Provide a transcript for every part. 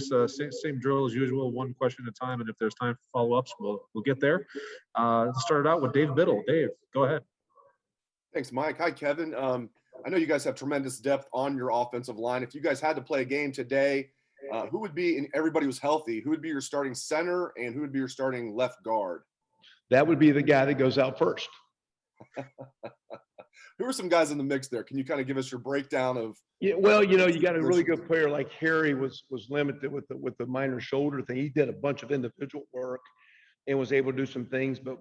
same drill as usual, one question at a time, and if there's time for follow-ups, we'll get there. Let's start it out with Dave Biddle. Dave, go ahead. Thanks, Mike. Hi, Kevin. I know you guys have tremendous depth on your offensive line. If you guys had to play a game today, who would be, and everybody was healthy, who would be your starting center and who would be your starting left guard? That would be the guy that goes out first. Who are some guys in the mix there? Can you kind of give us your breakdown of? Yeah, well, you got a really good player like Harry was limited with the minor shoulder thing. He did a bunch of individual work and was able to do some things, but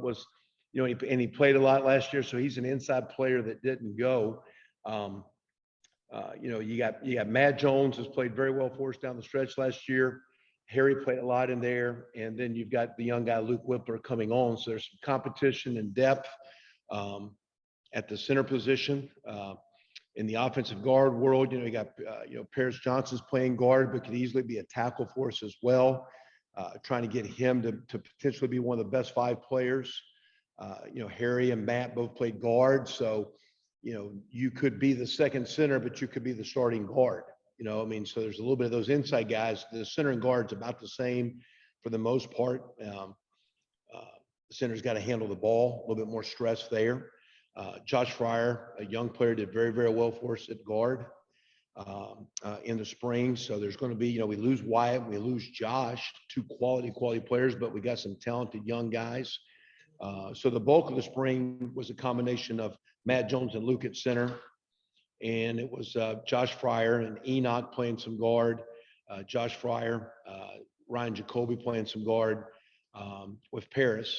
was, and he played a lot last year, so he's an inside player that didn't go. You got Matt Jones, has played very well for us down the stretch last year. Harry played a lot in there, and then you've got the young guy Luke Whippler coming on. So there's some competition and depth at the center position. In the offensive guard world, you got Paris Johnson's playing guard, but could easily be a tackle for us as well. Trying to get him to potentially be one of the best 5 players. Harry and Matt both played guard, so you could be the second center, but you could be the starting guard. So there's a little bit of those inside guys. The center and guard's about the same for the most part. The center's got to handle the ball, a little bit more stress there. Josh Fryer, a young player, did very, very well for us at guard in the spring. So there's going to be, we lose Wyatt, we lose Josh, 2 quality players, but we got some talented young guys. So the bulk of the spring was a combination of Matt Jones and Luke at center. And it was Josh Fryer and Enoch playing some guard, Josh Fryer, Ryan Jacoby playing some guard with Paris.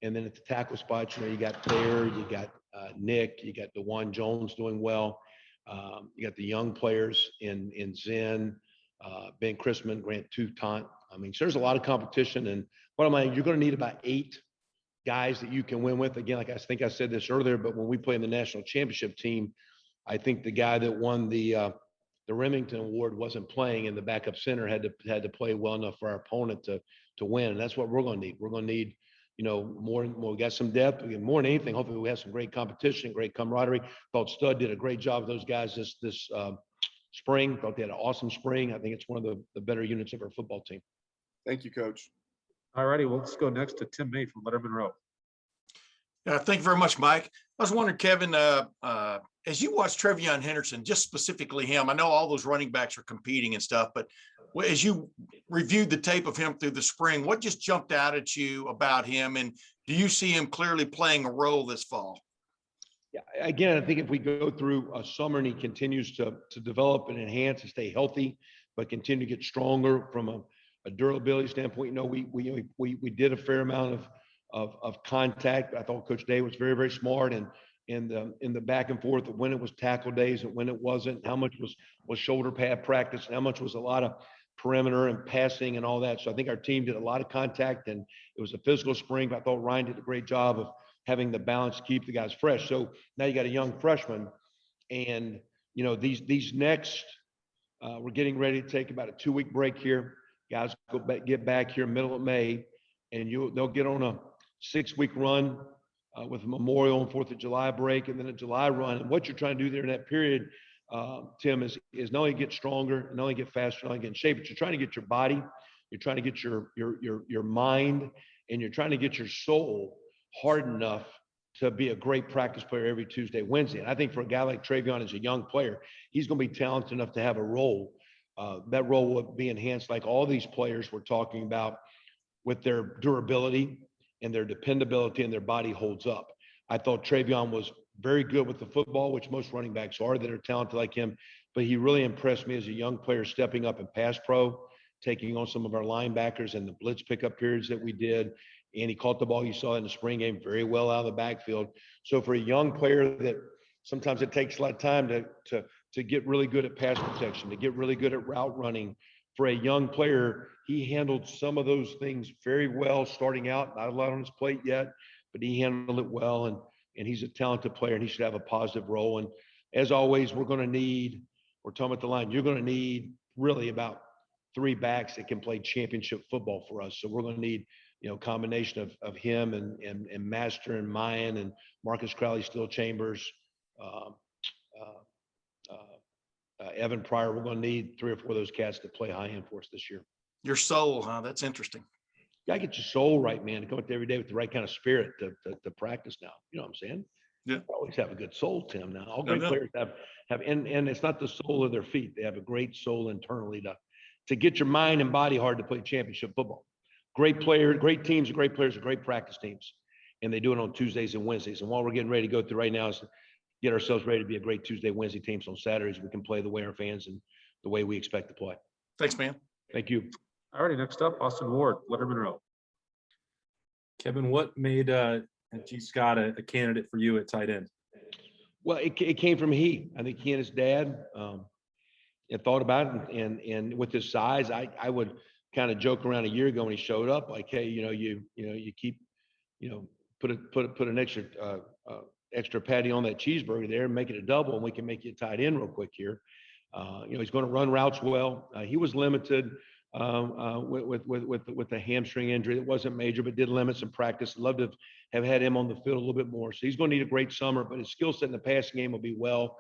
And then at the tackle spots, you got Thayer, you got Nick, you got DeJuan Jones doing well. You got the young players in Zen, Ben Chrisman, Grant Toutant. So there's a lot of competition. And you're going to need about 8 guys that you can win with. Again, like I think I said this earlier, but when we play in the national championship team, I think the guy that won the Remington Award wasn't playing, and the backup center had to play well enough for our opponent to win. And that's what we're going to need. We're going to need, more. We got some depth. More than anything, hopefully we have some great competition, great camaraderie. Thought Stud did a great job with those guys this spring. Thought they had an awesome spring. I think it's one of the better units of our football team. Thank you, Coach. All righty, well, let's go next to Tim May from Letterman Row. Thank you very much, Mike. I was wondering, Kevin, as you watch Treyvion Henderson, just specifically him, I know all those running backs are competing and stuff, but as you reviewed the tape of him through the spring, what just jumped out at you about him? And do you see him clearly playing a role this fall? Yeah, again, I think if we go through a summer and he continues to develop and enhance and stay healthy, but continue to get stronger from a durability standpoint, we did a fair amount of contact. I thought Coach Day was very, very smart and in the back and forth of when it was tackle days and when it wasn't, how much was shoulder pad practice and how much was a lot of perimeter and passing and all that. So I think our team did a lot of contact, and it was a physical spring. I thought Ryan did a great job of having the balance to keep the guys fresh. So now you got a young freshman, and these next we're getting ready to take about a 2-week break here. Guys get back here middle of May, and they'll get on a 6-week run with a Memorial and 4th of July break, and then a July run. And what you're trying to do there in that period, Tim, is not only get stronger, not only get faster, not only get in shape, but you're trying to get your body, you're trying to get your mind, and you're trying to get your soul hard enough to be a great practice player every Tuesday, Wednesday. And I think for a guy like Treyvion as a young player, he's going to be talented enough to have a role. That role will be enhanced like all these players we're talking about with their durability and their dependability, and their body holds up. I thought Treyvion was very good with the football, which most running backs are that are talented like him, but he really impressed me as a young player stepping up in pass pro, taking on some of our linebackers in the blitz pickup periods that we did. And he caught the ball, you saw in the spring game, very well out of the backfield. So for a young player that sometimes it takes a lot of time to get really good at pass protection, to get really good at route running. For a young player, he handled some of those things very well starting out. Not a lot on his plate yet, but he handled it well. And he's a talented player, and he should have a positive role. And as always, we're talking about the line, you're going to need really about 3 backs that can play championship football for us. So we're going to need, a combination of him and Master and Mayan and Marcus Crowley, Steel Chambers, Evan Pryor, we're going to need 3 or 4 of those cats to play high end for us this year. Your soul, huh? That's interesting. You got to get your soul right, man. To come up there every day with the right kind of spirit to practice now. You know what I'm saying? Yeah. You always have a good soul, Tim. Now, all No great doubt. players have, and it's not the soul of their feet. They have a great soul internally to get your mind and body hard to play championship football. Great players, great teams, and great players are great practice teams. And they do it on Tuesdays and Wednesdays. And what we're getting ready to go through right now is get ourselves ready to be a great Tuesday, Wednesday team. So on Saturdays, we can play the way our fans and the way we expect to play. Thanks, man. Thank you. All righty, next up, Austin Ward, Letterman Row. Kevin, what made G. Scott a candidate for you at tight end? Well, it came from he. I think he and his dad had thought about it, and with his size, I would kind of joke around a year ago when he showed up, like, hey, you keep, put an extra patty on that cheeseburger there and make it a double, and we can make you a tight end real quick here. He's going to run routes well. He was limited with the hamstring injury. It wasn't major, but did limit some practice. I'd love to have had him on the field a little bit more. So he's going to need a great summer, but his skill set in the passing game will be well.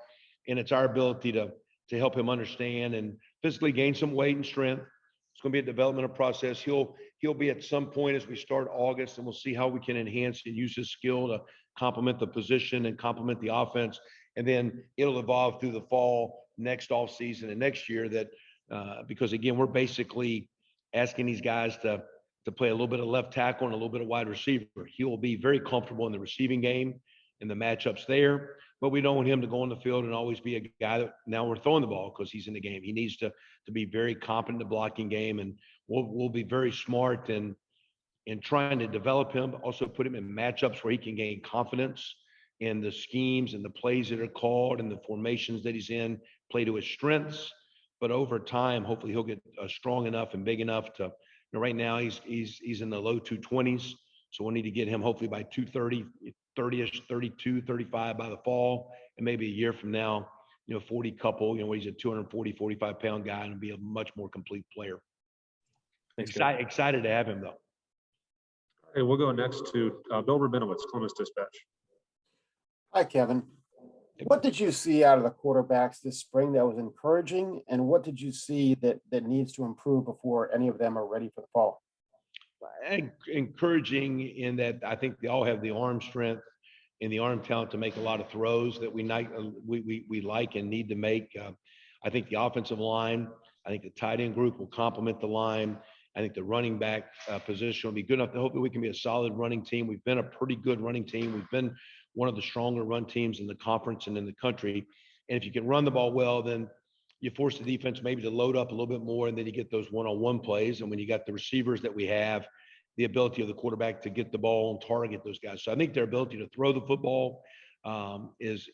And it's our ability to help him understand and physically gain some weight and strength. It's going to be a developmental process. He'll be at some point as we start August, and we'll see how we can enhance and use his skill to complement the position and complement the offense. And then it'll evolve through the fall, next off season, and next year because again, we're basically asking these guys to play a little bit of left tackle and a little bit of wide receiver. He will be very comfortable in the receiving game and the matchups there, but we don't want him to go on the field and always be a guy that now we're throwing the ball because he's in the game. He needs to be very competent in the blocking game, and we'll be very smart in trying to develop him, but also put him in matchups where he can gain confidence in the schemes and the plays that are called and the formations that he's in, play to his strengths. But over time, hopefully he'll get strong enough and big enough to, right now he's in the low 220s. So we'll need to get him hopefully by 230, 30-ish, 32, 35 by the fall. And maybe a year from now, 40 couple, where he's a 240, 45 pound guy and be a much more complete player. Thanks, Excited to have him though. Hey, we'll go next to Bill Rabinowitz, Columbus Dispatch. Hi, Kevin. What did you see out of the quarterbacks this spring that was encouraging, and what did you see that needs to improve before any of them are ready for the fall? Encouraging in that I think they all have the arm strength and the arm talent to make a lot of throws that we like and need to make. I think the offensive line, I think the tight end group will complement the line. I think the running back position will be good enough to hopefully we can be a solid running team. We've been a pretty good running team. We've been one of the stronger run teams in the conference and in the country. And if you can run the ball well, then you force the defense maybe to load up a little bit more, and then you get those one-on-one plays. And when you got the receivers that we have, the ability of the quarterback to get the ball and target those guys. So I think their ability to throw the football is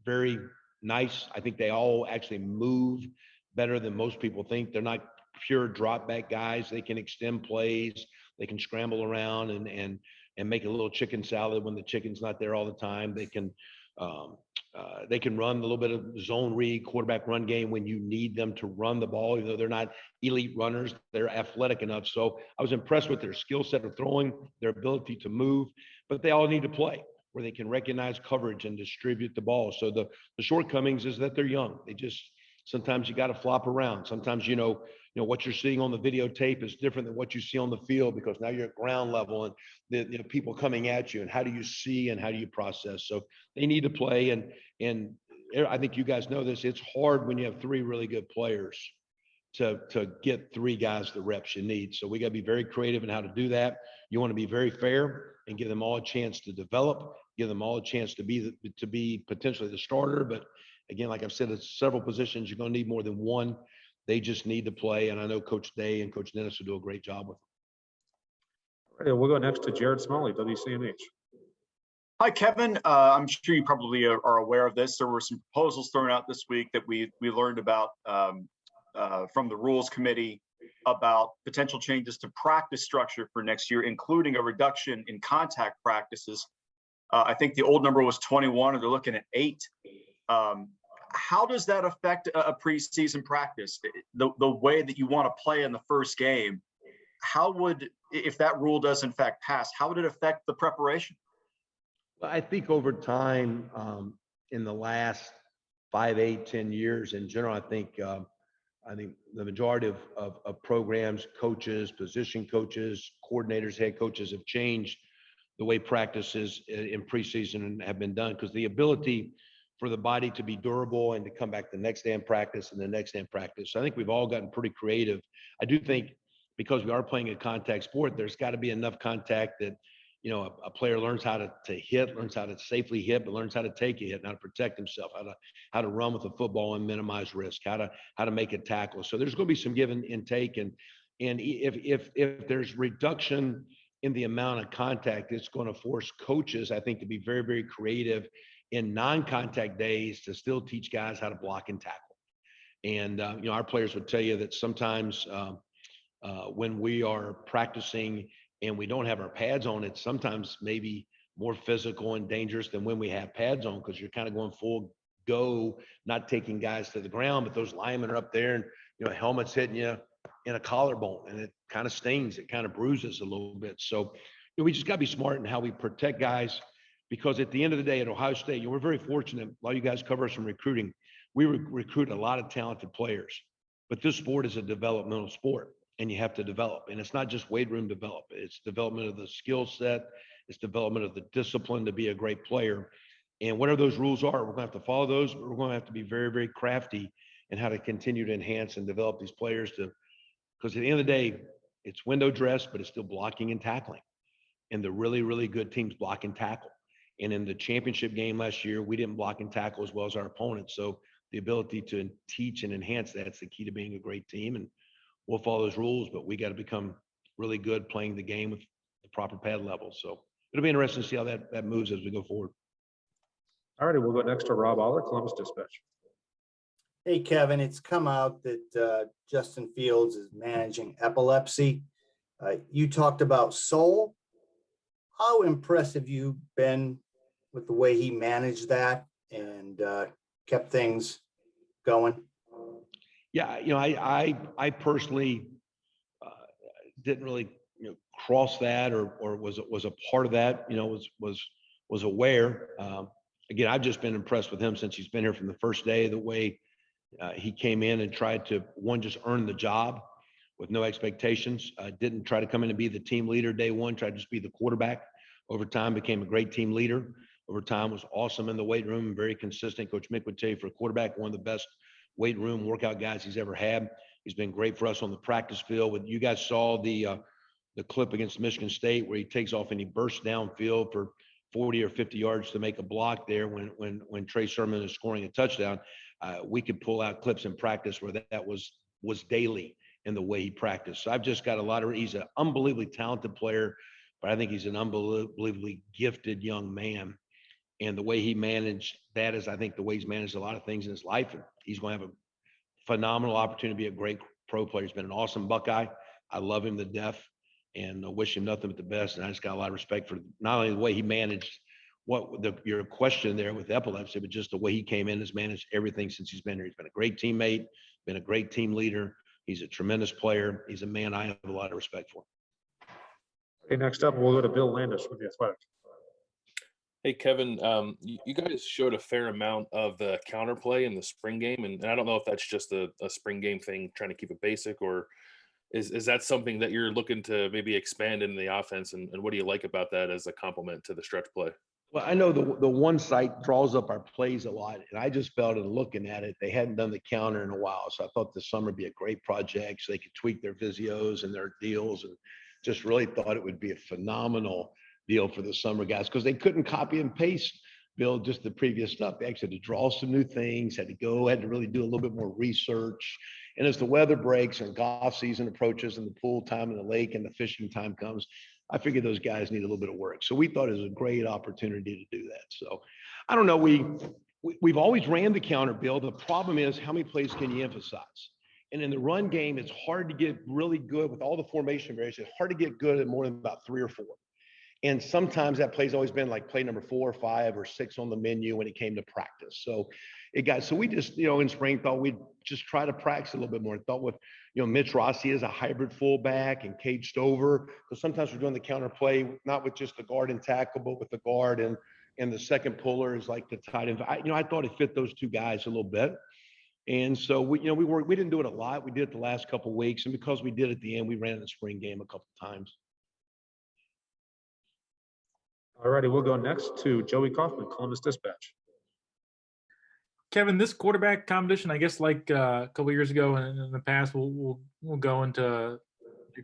very nice. I think they all actually move better than most people think. They're not pure drop back guys. They can extend plays. They can scramble around and make a little chicken salad when the chicken's not there all the time. They can run a little bit of zone read, quarterback run game when you need them to run the ball. Even though they're not elite runners, they're athletic enough. So I was impressed with their skill set of throwing, their ability to move, but they all need to play where they can recognize coverage and distribute the ball. So the shortcomings is that they're young. Sometimes you got to flop around. Sometimes, what you're seeing on the videotape is different than what you see on the field because now you're at ground level and the people coming at you, and how do you see and how do you process? So they need to play. And I think you guys know this. It's hard when you have 3 really good players to get 3 guys the reps you need. So we got to be very creative in how to do that. You want to be very fair and give them all a chance to develop, give them all a chance to be potentially the starter. But again, like I've said, it's several positions. You're going to need more than one. They just need to play. And I know Coach Day and Coach Dennis will do a great job with them. All right, we'll go next to Jared Smalley, WCMH. Hi, Kevin. I'm sure you probably are aware of this. There were some proposals thrown out this week that we learned about from the Rules Committee about potential changes to practice structure for next year, including a reduction in contact practices. I think the old number was 21, and they're looking at 8. How does that affect a preseason practice? The way that you want to play in the first game, if that rule does in fact pass, how would it affect the preparation? Well, I think over time, in the last 5, 8, 10 years. In general, I think the majority of programs, coaches, position coaches, coordinators, head coaches have changed the way practices in preseason have been done, because the ability for the body to be durable and to come back the next day in practice and the next day in practice. So I think we've all gotten pretty creative. I do think because we are playing a contact sport, there's got to be enough contact that, you know, a player learns how to hit, learns how to safely hit, but learns how to take a hit, and how to protect himself, how to run with the football and minimize risk, how to make a tackle. So there's going to be some give and take, and if there's reduction in the amount of contact, it's going to force coaches, I think, to be very, very creative in non-contact days to still teach guys how to block and tackle. And you know, our players would tell you that sometimes when we are practicing and we don't have our pads on, it's sometimes maybe more physical and dangerous than when we have pads on, because you're kind of going full go, not taking guys to the ground, but those linemen are up there and, you know, helmets hitting you in a collarbone, and it kind of stings, it kind of bruises a little bit. So, you know, we just got to be smart in how we protect guys, because at the end of the day at Ohio State, you know, we're very fortunate. A lot of you guys cover us from recruiting. We recruit a lot of talented players, but this sport is a developmental sport, and you have to develop. And it's not just weight room develop. It's development of the skill set. It's development of the discipline to be a great player. And whatever those rules are, we're going to have to follow those, but we're going to have to be very, very crafty in how to continue to enhance and develop these players because at the end of the day, it's window dress, but it's still blocking and tackling. And the really, really good teams block and tackle. And in the championship game last year, we didn't block and tackle as well as our opponents. So the ability to teach and enhance that's the key to being a great team. And we'll follow those rules, but we got to become really good playing the game with the proper pad level. So it'll be interesting to see how that moves as we go forward. All righty, we'll go next to Rob Aller, Columbus Dispatch. Hey, Kevin, it's come out that Justin Fields is managing epilepsy. You talked about soul. How impressed have you been with the way he managed that and kept things going? Yeah, you know, I personally didn't really, you know, cross that or was a part of that. You know, was aware. Again, I've just been impressed with him since he's been here from the first day. The way he came in and tried to just earn the job with no expectations. Didn't try to come in and be the team leader day one. Tried to just be the quarterback. Over time, became a great team leader. Over time, was awesome in the weight room and very consistent. Coach Mick would tell you, for a quarterback, one of the best weight room workout guys he's ever had. He's been great for us on the practice field. You guys saw the clip against Michigan State where he takes off and he bursts downfield for 40 or 50 yards to make a block there when Trey Sermon is scoring a touchdown. We could pull out clips in practice where that was daily in the way he practiced. So I've just got he's an unbelievably talented player, but I think he's an unbelievably gifted young man. And the way he managed that is, I think, the way he's managed a lot of things in his life. And he's going to have a phenomenal opportunity to be a great pro player. He's been an awesome Buckeye. I love him to death and I wish him nothing but the best. And I just got a lot of respect for not only the way he managed your question there with epilepsy, but just the way he came in, has managed everything since he's been here. He's been a great teammate, been a great team leader. He's a tremendous player. He's a man I have a lot of respect for. Okay, next up, we'll go to Bill Landis with the Athletic. Hey, Kevin, you guys showed a fair amount of the counterplay in the spring game, and I don't know if that's just a spring game thing, trying to keep it basic, or is that something that you're looking to maybe expand in the offense, and what do you like about that as a complement to the stretch play? Well, I know the one site draws up our plays a lot, and I just felt in looking at it, they hadn't done the counter in a while, so I thought this summer would be a great project so they could tweak their physios and their deals, and just really thought it would be a phenomenal deal for the summer guys, because they couldn't copy and paste, Bill, just the previous stuff. They actually had to draw some new things, had to really do a little bit more research. And as the weather breaks and golf season approaches and the pool time and the lake and the fishing time comes, I figured those guys need a little bit of work. So we thought it was a great opportunity to do that. So I don't know, we've always ran the counter, Bill. The problem is, how many plays can you emphasize? And in the run game, it's hard to get really good with all the formation variations. It's hard to get good at more than about 3 or 4. And sometimes that play's always been like play number 4 or 5 or 6 on the menu when it came to practice. So we just, in spring thought we'd just try to practice a little bit more. Thought with, Mitch Rossi as a hybrid fullback and Cade Stover, because sometimes we're doing the counter play, not with just the guard and tackle, but with the guard and and the second puller is like the tight end. I thought it fit those two guys a little bit. And so we didn't do it a lot. We did it the last couple of weeks. And because we did at the end, we ran the spring game a couple of times. All righty, we'll go next to Joey Kaufman, Columbus Dispatch. Kevin, this quarterback competition, I guess like a couple of years ago and in the past, we'll go into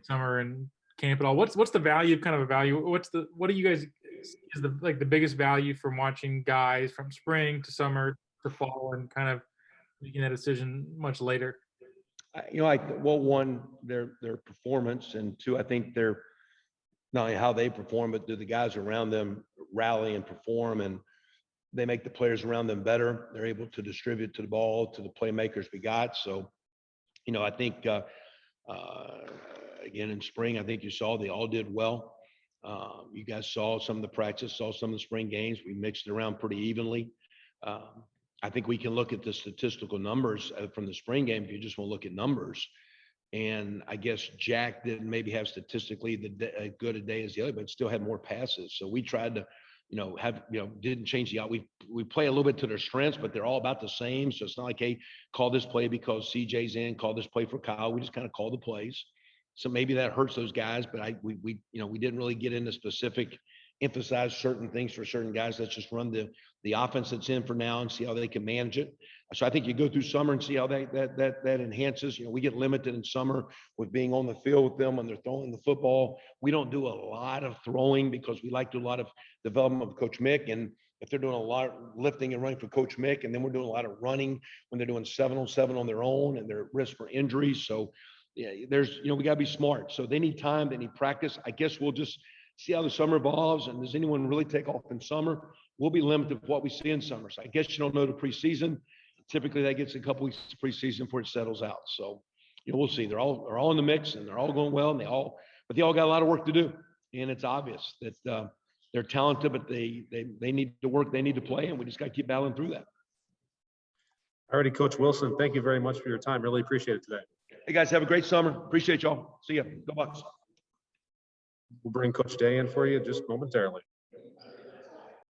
summer and camp and all. What's the value, kind of a value? What do you guys is the biggest value from watching guys from spring to summer to fall and kind of making that decision much later? One, their performance, and two, I think they're not only how they perform, but do the guys around them rally and perform, and they make the players around them better. They're able to distribute to the ball, to the playmakers we got. So, I think, again, in spring, I think you saw they all did well. You guys saw some of the practice, saw some of the spring games. We mixed it around pretty evenly. I think we can look at the statistical numbers from the spring game if you just want to look at numbers. And I guess Jack didn't maybe have statistically as good a day as the other, but still had more passes. So we tried to, didn't change the out. We play a little bit to their strengths, but they're all about the same. So it's not like, hey, call this play because CJ's in, call this play for Kyle. We just kind of call the plays. So maybe that hurts those guys, but we didn't really get into specific, emphasize certain things for certain guys. Let's just run the offense that's in for now and see how they can manage it. So I think you go through summer and see how that enhances. We get limited in summer with being on the field with them when they're throwing the football. We don't do a lot of throwing because we like to do a lot of development with Coach Mick. And if they're doing a lot of lifting and running for Coach Mick, and then we're doing a lot of running when they're doing 7-on-7 on their own and they're at risk for injuries. So yeah, we got to be smart. So they need time, they need practice. I guess we'll just see how the summer evolves, and does anyone really take off in summer? We'll be limited with what we see in summer. So I guess you don't know the preseason. Typically that gets a couple weeks of preseason before it settles out. So we'll see. They're all in the mix and they're all going well, and they all got a lot of work to do. And it's obvious that they're talented, but they need to work, they need to play, and we just got to keep battling through that. All righty, Coach Wilson, thank you very much for your time. Really appreciate it today. Hey guys, have a great summer. Appreciate y'all. See ya. Go Bucks. We'll bring Coach Day in for you just momentarily.